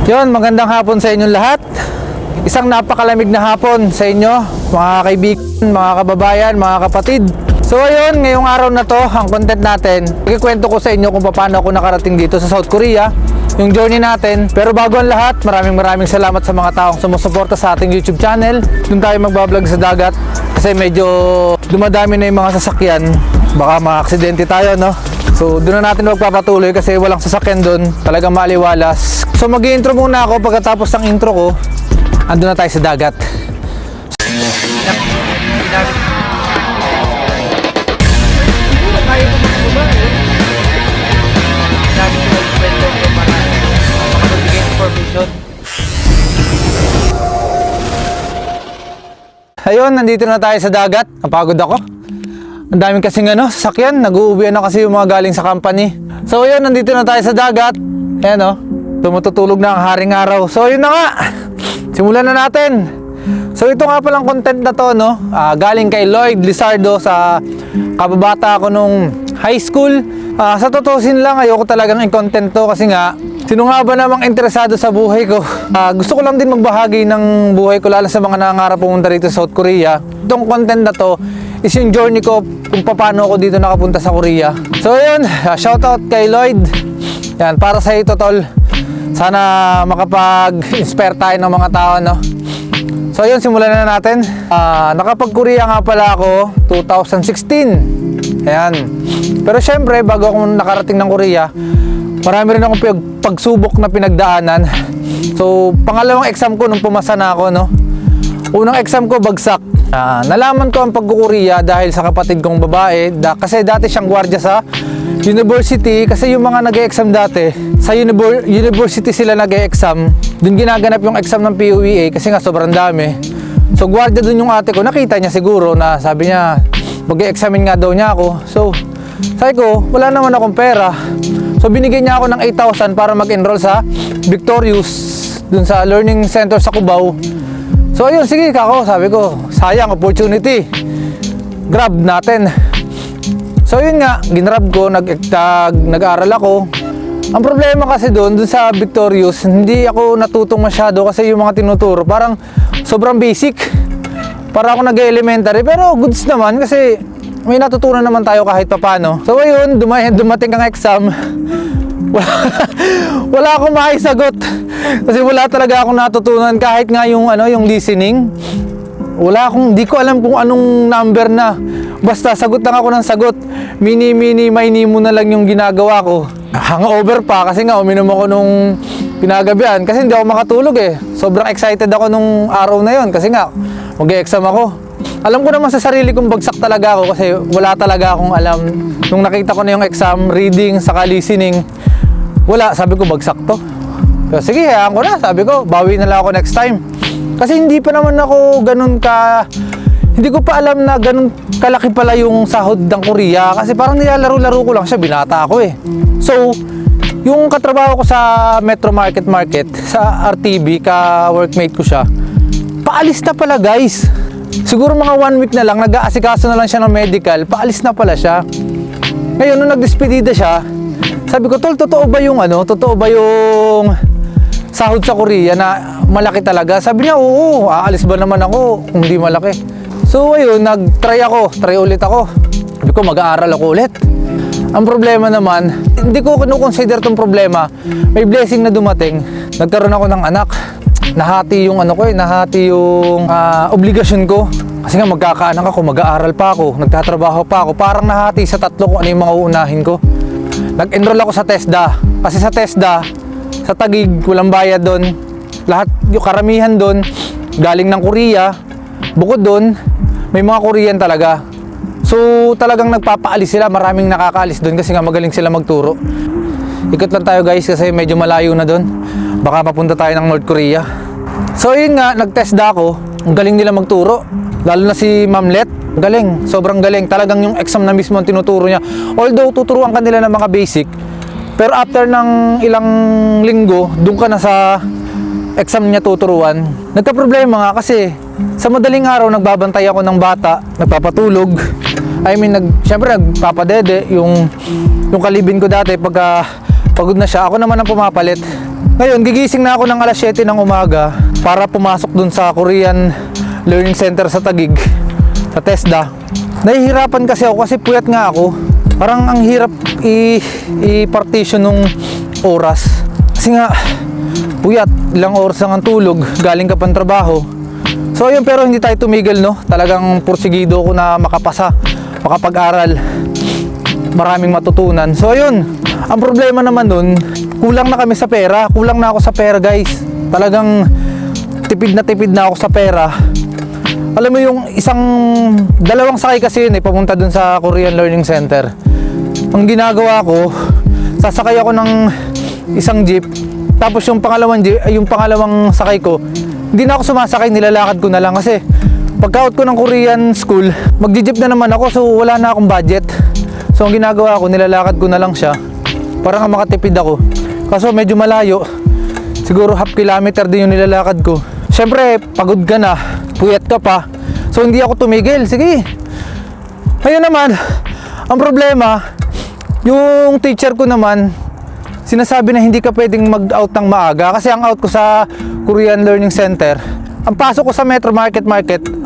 Yon, magandang hapon sa inyong lahat. Isang napakalamig na hapon sa inyo, mga kaibigan, mga kababayan, mga kapatid. So ayun, ngayong araw na to, ang content natin, ikikwento ko sa inyo kung paano ako nakarating dito sa South Korea, yung journey natin. Pero bago ang lahat, maraming salamat sa mga taong sumusuporta sa ating YouTube channel. Doon tayo magbablog sa dagat kasi medyo dumadami na yung mga sasakyan, baka maaksidente tayo, no? So doon na natin magpapatuloy kasi walang sasakyan doon, talagang maliwalas. So mag-i-intro muna ako, pagkatapos ng intro ko, andun na tayo sa dagat. Ayun, nandito na tayo sa dagat. Napagod ako. Ang daming kasing sasakyan. Nag-uuwian na kasi yung mga galing sa company. So ayun, nandito na tayo sa dagat. Ayan o, tumututulog na ang haring araw. So ayun na nga, simulan na natin. So ito nga palang content na to, no? Galing kay Lloyd Lizardo sa kababata ko nung high school. Sa tutusin lang, ayoko talagang i-content to kasi nga, sino nga ba namang interesado sa buhay ko? Gusto ko lang din magbahagi ng buhay ko, lalo sa mga nangangarap pumunta rito sa South Korea. Itong content na to is yung journey ko kung paano ako dito nakapunta sa Korea. So ayun, shoutout kay Lloyd. Yan, para sa ito, tol. Sana makapag-inspire tayo ng mga tao, no? So ayun, simulan na natin. Nakapag-Korea nga pala ako 2016. Ayan. Pero syempre, bago ako nakarating ng Korea, marami rin akong pagsubok na pinagdaanan. So, pangalawang exam ko nung pumasa na ako, no? Unang exam ko, bagsak. Nalaman ko ang pag-Korea dahil sa kapatid kong babae. Kasi dati siyang gwardiya sa university. Kasi yung mga nag-e-exam dati, sa university sila nag-e-exam. Doon ginaganap yung exam ng PUEA kasi nga sobrang dami. So, gwardiya doon yung ate ko. Nakita niya siguro na sabi niya, mag-e-examine nga daw niya ako. So, sabi ko, wala naman akong pera. So, binigyan niya ako ng 8,000 para mag-enroll sa Victorious, dun sa learning center sa Cubao. So, ayun, sige kako, sabi ko, sayang opportunity. Grab natin. So, yun nga, ginrab ko, nag-aral ako. Ang problema kasi doon sa Victorious, hindi ako natutong masyado kasi yung mga tinuturo, parang sobrang basic. Para ako nag-elementary, pero goods naman kasi may natutunan naman tayo kahit papano. So ayun, dumating ang exam. Wala akong maisagot. Kasi wala talaga akong natutunan kahit nga yung yung listening. Di ko alam kung anong number na. Basta sagot lang ako ng sagot. Mini mo na lang yung ginagawa ko. Hangover pa kasi nga uminom ako nung pinagabihan kasi hindi ako makatulog eh. Sobrang excited ako nung araw na yon kasi nga mag-e-exam ako. Alam ko naman sa sarili kong bagsak talaga ako kasi wala talaga akong alam. Nung nakita ko na yung exam, reading, saka listening, wala, sabi ko bagsak to. Pero sige, hayaan ko na, sabi ko, bawi na lang ako next time. Kasi hindi pa naman ako hindi ko pa alam na ganun kalaki pala yung sahod ng Korea kasi parang nilalaro-laro ko lang siya, binata ako eh. So, yung katrabaho ko sa Metro Market, sa RTB, ka-workmate ko siya, paalis na pala guys. Siguro mga 1 week na lang, nag-aasikaso na lang siya ng medical, paalis na pala siya. Ngayon, nung nag-despedida siya, sabi ko, tol, totoo ba yung sahod sa Korea na malaki talaga? Sabi niya, oo, aalis ba naman ako kung di malaki? So, ayun, try ulit ako. Sabi ko, mag-aaral ako ulit. Ang problema naman, hindi ko kinukonsider tong problema. May blessing na dumating. Nagkaroon ako ng anak. Nahati yung obligasyon ko. Kasi nga magkakaanak ako, mag-aaral pa ako, nagtatrabaho pa ako. Parang nahati sa tatlo kung ano yung mga uunahin ko. Nag-enroll ako sa TESDA. Kasi sa TESDA, sa Taguig, walang bayad doon. Lahat, yung karamihan doon, galing ng Korea. Bukod doon, may mga Korean talaga. So talagang nagpapaalis sila, maraming nakakaalis doon kasi nga magaling sila magturo. Ikot lang tayo guys kasi medyo malayo na doon. Baka papunta tayo ng North Korea. So yun nga, nag-TESDA ako. Ang galing nila magturo. Lalo na si Ma'am Let. Galing, sobrang galing. Talagang yung exam na mismo ang tinuturo niya. Although tuturuan ka nila ng mga basic, pero after ng ilang linggo, doon ka na sa exam niya tuturuan. Nagka-problema nga kasi sa madaling araw nagbabantay ako ng bata, nagpapatulog. Syempre nagpapadede yung kalibin ko dati pagka pagod na siya, ako naman ang pumapalit. Ngayon, gigising na ako ng alas 7 ng umaga para pumasok dun sa Korean Learning Center sa Taguig, sa TESDA. Nahihirapan kasi ako kasi puyat nga ako. Parang ang hirap i-partition nung oras. Kasi nga, puyat, ilang oras lang ang tulog, galing ka pang trabaho. So ayun, pero hindi tayo tumigil, no? Talagang pursigido ko na makapasa, makapag-aral. Maraming matutunan. So ayun, ang problema naman nun, kulang na kami sa pera. Kulang na ako sa pera, guys. Talagang tipid na ako sa pera. Alam mo yung dalawang sakay kasi yun papunta dun sa Korean Learning Center. Ang ginagawa ko, sasakay ako ng isang jeep, tapos yung pangalawang sakay ko, hindi na ako sumasakay, nilalakad ko na lang kasi pagka-out ko ng Korean school, magji-jeep na naman ako, so wala na akong budget. So ang ginagawa ko, nilalakad ko na lang siya para nga makatipid ako. Kaso medyo malayo, siguro half kilometer din yung nilalakad ko. Syempre, pagod ka na, puyat ka pa, so hindi ako tumigil. Sige. Ayun naman, ang problema, yung teacher ko naman, sinasabi na hindi ka pwedeng mag-out ng maaga kasi ang out ko sa Korean Learning Center, ang pasok ko sa Metro Market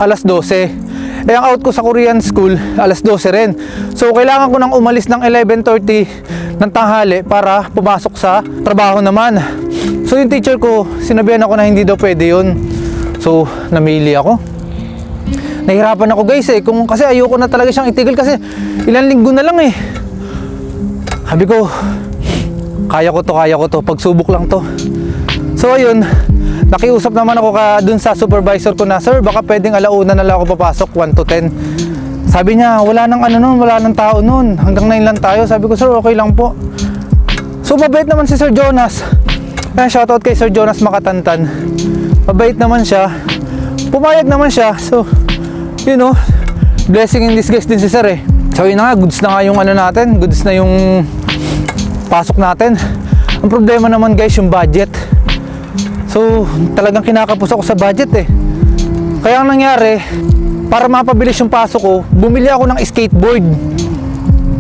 alas 12. Eh ang out ko sa Korean School alas 12 rin. So kailangan ko nang umalis ng 11:30 ng tanghali para pumasok sa trabaho naman. So yung teacher ko, sinabihan ako na hindi daw pwede yun. So namili ako. Nahirapan ako, guys, kasi ayoko na talaga siyang itigil kasi ilang linggo na lang eh. Sabi ko, kaya ko to, pagsubok lang to. So ayun, nakiusap naman ako dun sa supervisor ko na, sir, baka pwedeng alauna na lang ako papasok, 1 to 10. Sabi niya, wala nang tao nun, hanggang 9 lang tayo. Sabi ko, sir, okay lang po. So mabait naman si Sir Jonas. Shoutout kay Sir Jonas Makatantan. Mabait naman siya, pumayag naman siya. So you know, blessing in disguise din si sir eh. So yun na nga, goods na nga yung natin, goods na yung pasok natin. Ang problema naman, guys, yung budget. So talagang kinakapos ako sa budget eh. Kaya ang nangyari, para mapabilis yung pasok ko, bumili ako ng skateboard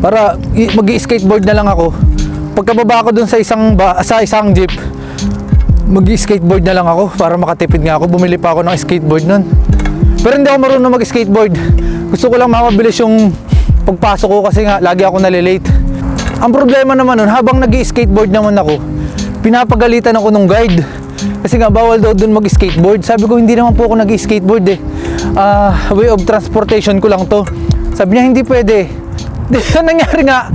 para mag-skateboard na lang ako. Pagkababa ko dun sa isang jeep, mag-skateboard na lang ako para makatipid nga ako. Bumili pa ako ng skateboard nun, pero hindi ako marunong mag-skateboard. Gusto ko lang mapabilis yung pagpasok ko kasi nga lagi ako nalilate. Ang problema naman nun, habang nag-skateboard naman ako, pinapagalitan ako nung guide kasi nga bawal daw dun mag-skateboard. Sabi ko, hindi naman po ako nag-skateboard eh, way of transportation ko lang to. Sabi niya, hindi pwede. Nangyari nga,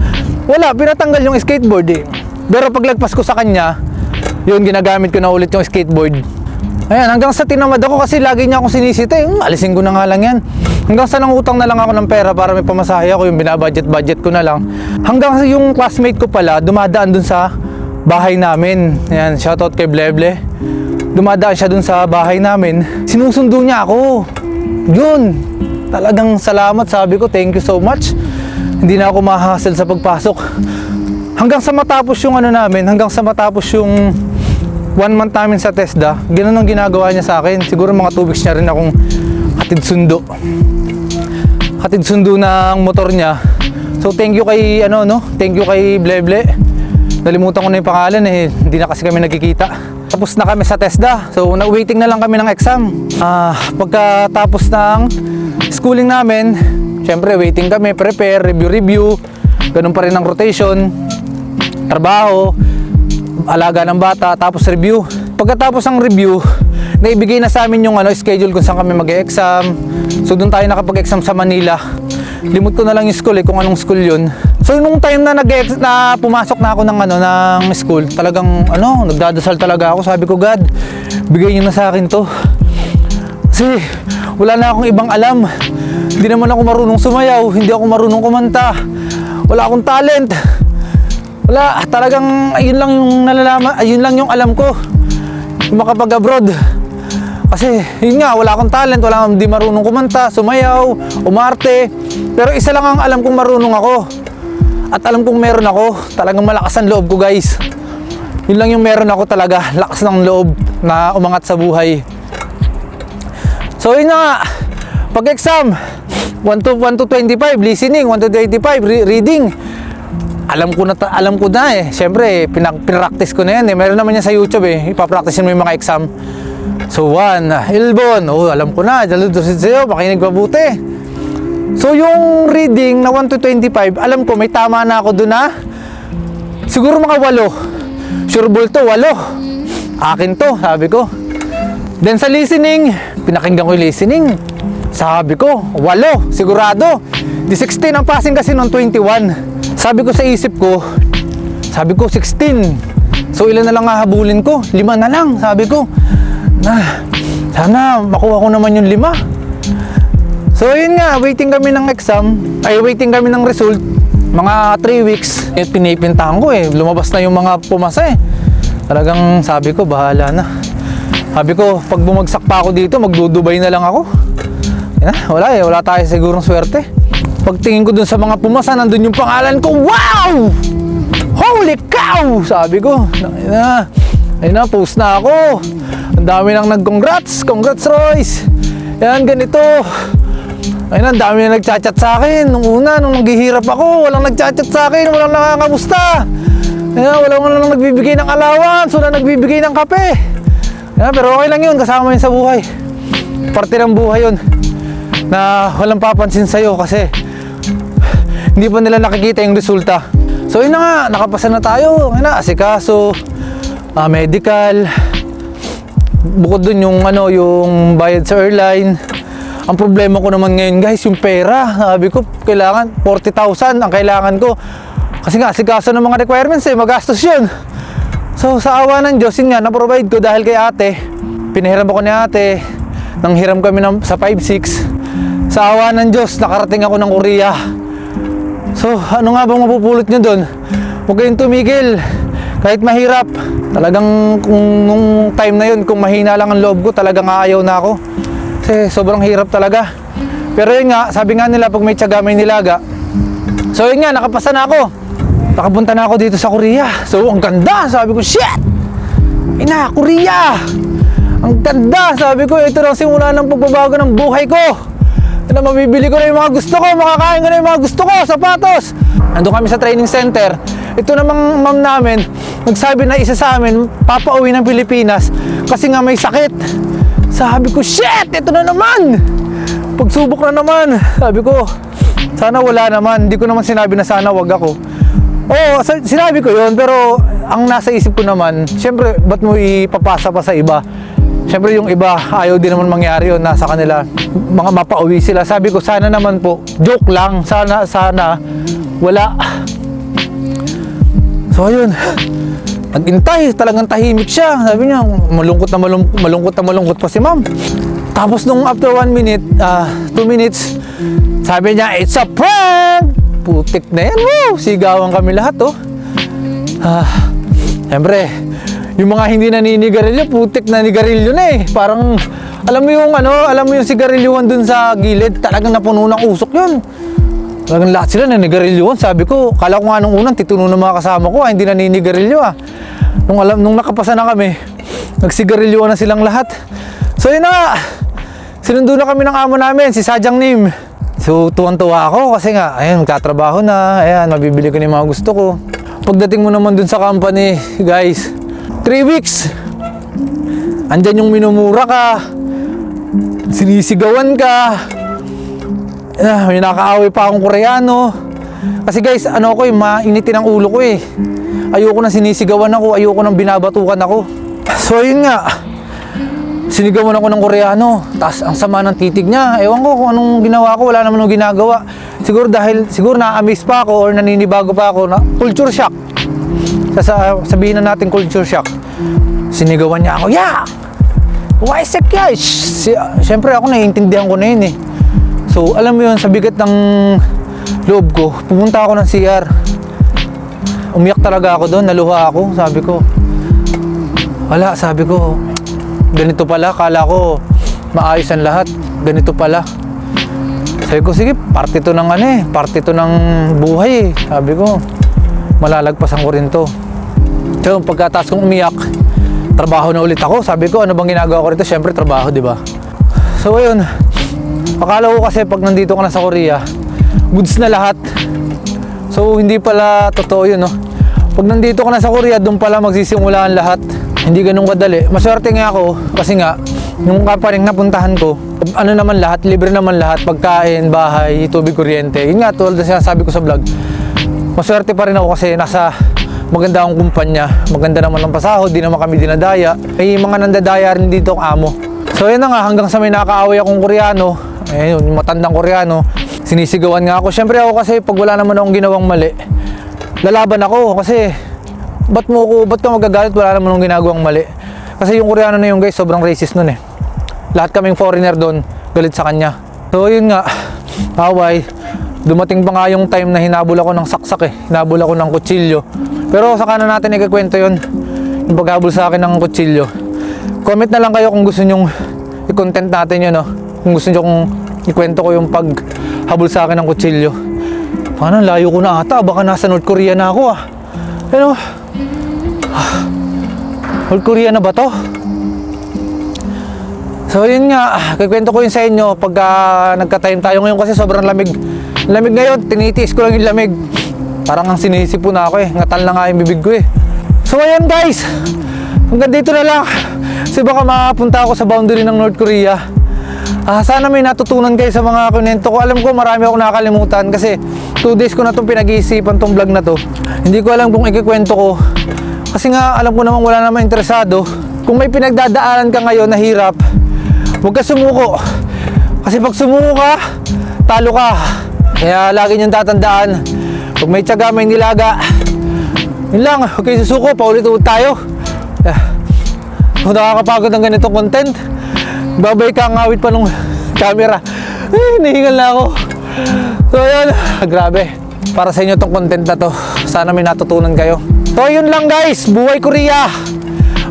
wala, pinatanggal yung skateboard eh. Pero paglagpas ko sa kanya, yun, ginagamit ko na ulit yung skateboard. Ayan, hanggang sa tinamad ako kasi lagi niya akong sinisita eh. Alisin ko na nga lang yan. Hanggang sa nangutang na lang ako ng pera para may pamasahe ako, yung binabudget ko na lang. Hanggang sa yung classmate ko pala, dumadaan dun sa bahay namin. Ayan, shoutout kay Bleble. Dumadaan siya dun sa bahay namin. Sinusundo niya ako. Yun, talagang salamat, sabi ko, thank you so much. Hindi na ako ma-hassle sa pagpasok. Hanggang sa matapos yung hanggang sa matapos yung 1 month namin sa TESDA, ganoon ang ginagawa niya sa akin. Siguro mga 2 weeks niya rin akong hatid sundo ng motor niya. So thank you kay thank you kay Bleble. Nalimutan ko na yung pangalan eh, hindi na kasi kami nagkikita. Tapos na kami sa TESDA, so waiting na lang kami ng exam. Pagkatapos ng schooling namin, syempre waiting kami, prepare, review. Ganun pa rin ang rotation, trabaho, alaga ng bata, tapos review. Pagkatapos ng review, naibigay na sa amin yung schedule kung saan kami mag-e-exam. So doon tayo nakapag-exam sa Manila. Limot ko na lang yung school kung anong school yun. So nung time na pumasok na ako ng school, talagang nagdadasal talaga ako. Sabi ko, God, bigay niyo na sa akin to. Kasi wala na akong ibang alam. Hindi naman ako marunong sumayaw, hindi ako marunong kumanta. Wala akong talent. Wala, talagang ayun lang yung nalalaman, ayun lang yung alam ko. Yung makapag-abroad. Kasi yun nga, wala akong talent, hindi marunong kumanta, sumayaw, umarte. Pero isa lang ang alam kong marunong ako. At alam kong meron ako, talagang malakas ang loob ko, guys. Yun lang yung meron ako talaga, lakas ng loob na umangat sa buhay. So yun na nga, pag-exam, 1 to 25, listening, 1 to 25, reading. alam ko na eh. Siyempre, pinractice ko na yan eh. Meron naman yan sa YouTube eh. Ipapractice mo yung mga exam. So, 1, Ilbon. Oh, alam ko na. Daludusin sa'yo. Makinig mabuti. So, yung reading na 1 to 25, alam ko, may tama na ako doon na siguro mga 8. Sure ball to, 8. Akin to, sabi ko. Then sa listening, pinakinggan ko yung listening. Sabi ko, 8. Sigurado. Di 16 ang passing kasi noong 21. Sabi ko sa isip ko, sabi ko 16. So ilan na lang hahabulin ko? 5 na lang, sabi ko. Sana makuha ko naman yung 5. So yun nga, waiting kami ng exam, waiting kami ng result. Mga 3 weeks, pinipintahan ko eh. Lumabas na yung mga pumasa eh. Talagang sabi ko, bahala na. Sabi ko, pag bumagsak pa ako dito, magdudubay na lang ako. Wala tayo sigurong swerte. Pagtingin ko dun sa mga pumasa, nandun yung pangalan ko. Wow! Holy cow! Sabi ko, ayun na, post na ako. Ang dami nang nag-congrats. Congrats, Royce. Yan, ganito. Ayun na, ang dami na nagchat-chat sa akin. Nung una, nung naghihirap ako, walang nagchat-chat sa akin. Walang nakakamusta. Walang nagbibigay ng allowance. Walang nagbibigay ng kape. Yan, pero okay lang yun. Kasama yun sa buhay. Parte ng buhay yun. Na walang papansin sa'yo kasi hindi pa nila nakikita yung resulta. So yun na nga, nakapasa na tayo. Yun na, asikaso, medical. Bukod dun yung yung bayad sa airline. Ang problema ko naman ngayon guys, yung pera. Sabi ko, kailangan 40,000 ang kailangan ko. Kasi nga, asikaso ng mga requirements magastos yun. So sa awa ng Diyos, yun nga, na-provide ko dahil kay ate. Pinahiram ako ni ate. Nanghiram kami sa 5-6. Sa awa ng Diyos, nakarating ako ng Korea. So, ano nga bang mapupulot nyo doon? Huwag kayong tumigil. Kahit mahirap. Talagang nung time na yun, kung mahina lang ang loob ko, talagang aayaw na ako. Kasi sobrang hirap talaga. Pero yun nga, sabi nga nila, pag may tiyaga, may nilaga. So yun nga, nakapasa na ako. Nakapunta na ako dito sa Korea. So, ang ganda. Sabi ko, shit! Ina, Korea! Ang ganda! Sabi ko, ito lang simula ng pagbabago ng buhay ko. Na mabibili ko na yung mga gusto ko, makakain ko na yung mga gusto ko, sapatos. Nandun kami sa training center. Ito namang ma'am namin, nagsabi na isa sa amin, papauwi ng Pilipinas kasi nga may sakit. Sabi ko, shit! Ito na naman! Pagsubok na naman. Sabi ko, sana wala naman. Hindi ko naman sinabi na sana wag ako. Oo, sinabi ko yun, pero ang nasa isip ko naman, syempre, ba't mo ipapasa pa sa iba? Siyempre yung iba, ayaw din naman mangyari yun, nasa kanila, mga mapauwi sila. Sabi ko, sana naman po, joke lang, sana, wala. So ayun, nag-intay, talagang tahimik siya. Sabi niya, malungkot na malungkot pa si ma'am. Tapos nung after 1 minute, 2 minutes, sabi niya, it's a prank! Putik na yan, woo! Sigawan kami lahat, oh. Siyempre, yung mga hindi naninigarilyo, putik na nigarilyo na eh. Parang, alam mo yung sigarilyuhan dun sa gilid, talagang napuno ng usok yun. Talagang lahat sila naninigarilyohan. Sabi ko, kala ko nga nung unang tituno ng mga kasama ko, hindi naninigarilyo ah. Nung nakapasa na kami, nagsigarilyuhan na silang lahat. So yun na nga, sinundo na kami ng amo namin, si Sadyang Nim. So tuwan-tuwa ako kasi nga, ayan, magtatrabaho na, ayan, mabibili ko na yung mga gusto ko. Pagdating mo naman dun sa company, guys, 3 weeks, andyan yung minumura ka, sinisigawan ka, may nakaaway pa akong Koreano. Kasi guys, mainitin ang ulo ko eh. Ayoko nang sinisigawan ako, ayoko nang binabatukan ako. So yun nga, sinigawan ako ng Koreano, tapos ang sama ng titig niya. Ewan ko kung anong ginawa ko, wala naman akong ginagawa. Siguro na-amaze pa ako or naninibago pa ako na culture shock. Sabihin na natin culture shock. Sinigawan niya ako, yeah! Why is it guys? Siyempre ako naiintindihan ko na yun eh. So alam mo yun, sa bigat ng loob ko, pumunta ako ng CR. Umiyak talaga ako doon, naluha ako. Sabi ko, ganito pala, kala ko maayos ang lahat. Ganito pala. Sabi ko, sige, parte to ng buhay eh. Sabi ko, malalagpasan ko rin to. So, pagkataas kong umiyak, trabaho na ulit ako. Sabi ko, ano bang ginagawa ko rito? Siyempre, trabaho, di ba? So, ayun. Akala ko kasi pag nandito ka na sa Korea, goods na lahat. So hindi pala totoo yun, no? Pag nandito ka na sa Korea, doon pala magsisimula ang lahat. Hindi ganun kadali. Maswerte nga ako kasi nga yung kaparing napuntahan ko, ano naman lahat, libre naman lahat, pagkain, bahay, tubig, kuryente. Yun nga, tulad na sinasabi ko sa vlog, maswerte pa rin ako kasi nasa maganda akong kumpanya, maganda naman ang pasahod, di naman kami dinadaya. May mga nandadaya rin dito ang amo. So yun na nga, hanggang sa may nakakaaway akong Koreano, ayun, yung matandang Koreano, sinisigawan nga ako. Siyempre ako kasi pag wala naman akong ginawang mali, lalaban ako kasi ba't ka magagalit, wala naman akong ginagawang mali. Kasi yung Koreano na yung guys, sobrang racist nun eh. Lahat kaming foreigner doon, galit sa kanya. So yun nga, away. Dumating pa nga yung time na hinabol ako ng saksak eh. Hinabol ako ng kutsilyo. Pero saka na natin ikakwento yun, yung paghabol sa akin ng kutsilyo. Comment na lang kayo kung gusto nyong i-content natin yun, no? Kung gusto nyo kung ikwento ko yung paghabol sa akin ng kutsilyo. Paano, layo ko na ata, baka nasa North Korea na ako ah. Ano? North Korea na ba to? So yun nga, kikwento ko yun sa inyo pagka nagka-time tayo ngayon kasi sobrang lamig. Lamig ngayon, tinitiis ko lang yung lamig. Parang ang sinisipo na ako eh, ngatal na nga yung bibig ko eh. So ayan guys, hanggang dito na lang. Kasi baka makapunta ako sa boundary ng North Korea. Sana may natutunan kayo sa mga kunento ko. Alam ko marami ako nakakalimutan kasi 2 days ko na itong pinag-iisipan tong vlog na to. Hindi ko alam kung ikikwento ko. Kasi nga alam ko namang wala namang interesado. Kung may pinagdadaanan ka ngayon na hirap, huwag ka sumuko. Kasi pag sumuko ka, talo ka. Kaya lagi niyong tatandaan, pag may tiyaga, may nilaga. Yun lang, huwag kayo susuko, paulit-ulit tayo. Kung nakakapagod ng ganitong content, babay ka, ngawit pa nung camera. Nahingal na ako. So yun, grabe. Para sa inyo tong content na to. Sana may natutunan kayo. So yun lang guys, buhay Korea.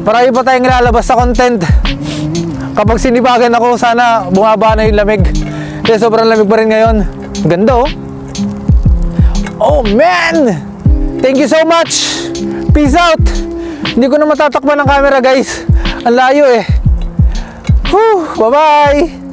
Marami pa tayong ilalabas sa content. Kapag sinibagan ako, sana bumaba na yung lamig. Kasi sobrang lamig pa rin ngayon. Ganda oh. Oh man! Thank you so much! Peace out! Hindi ko na matatakpan ng camera guys. Ang layo eh. Whew! Bye-bye!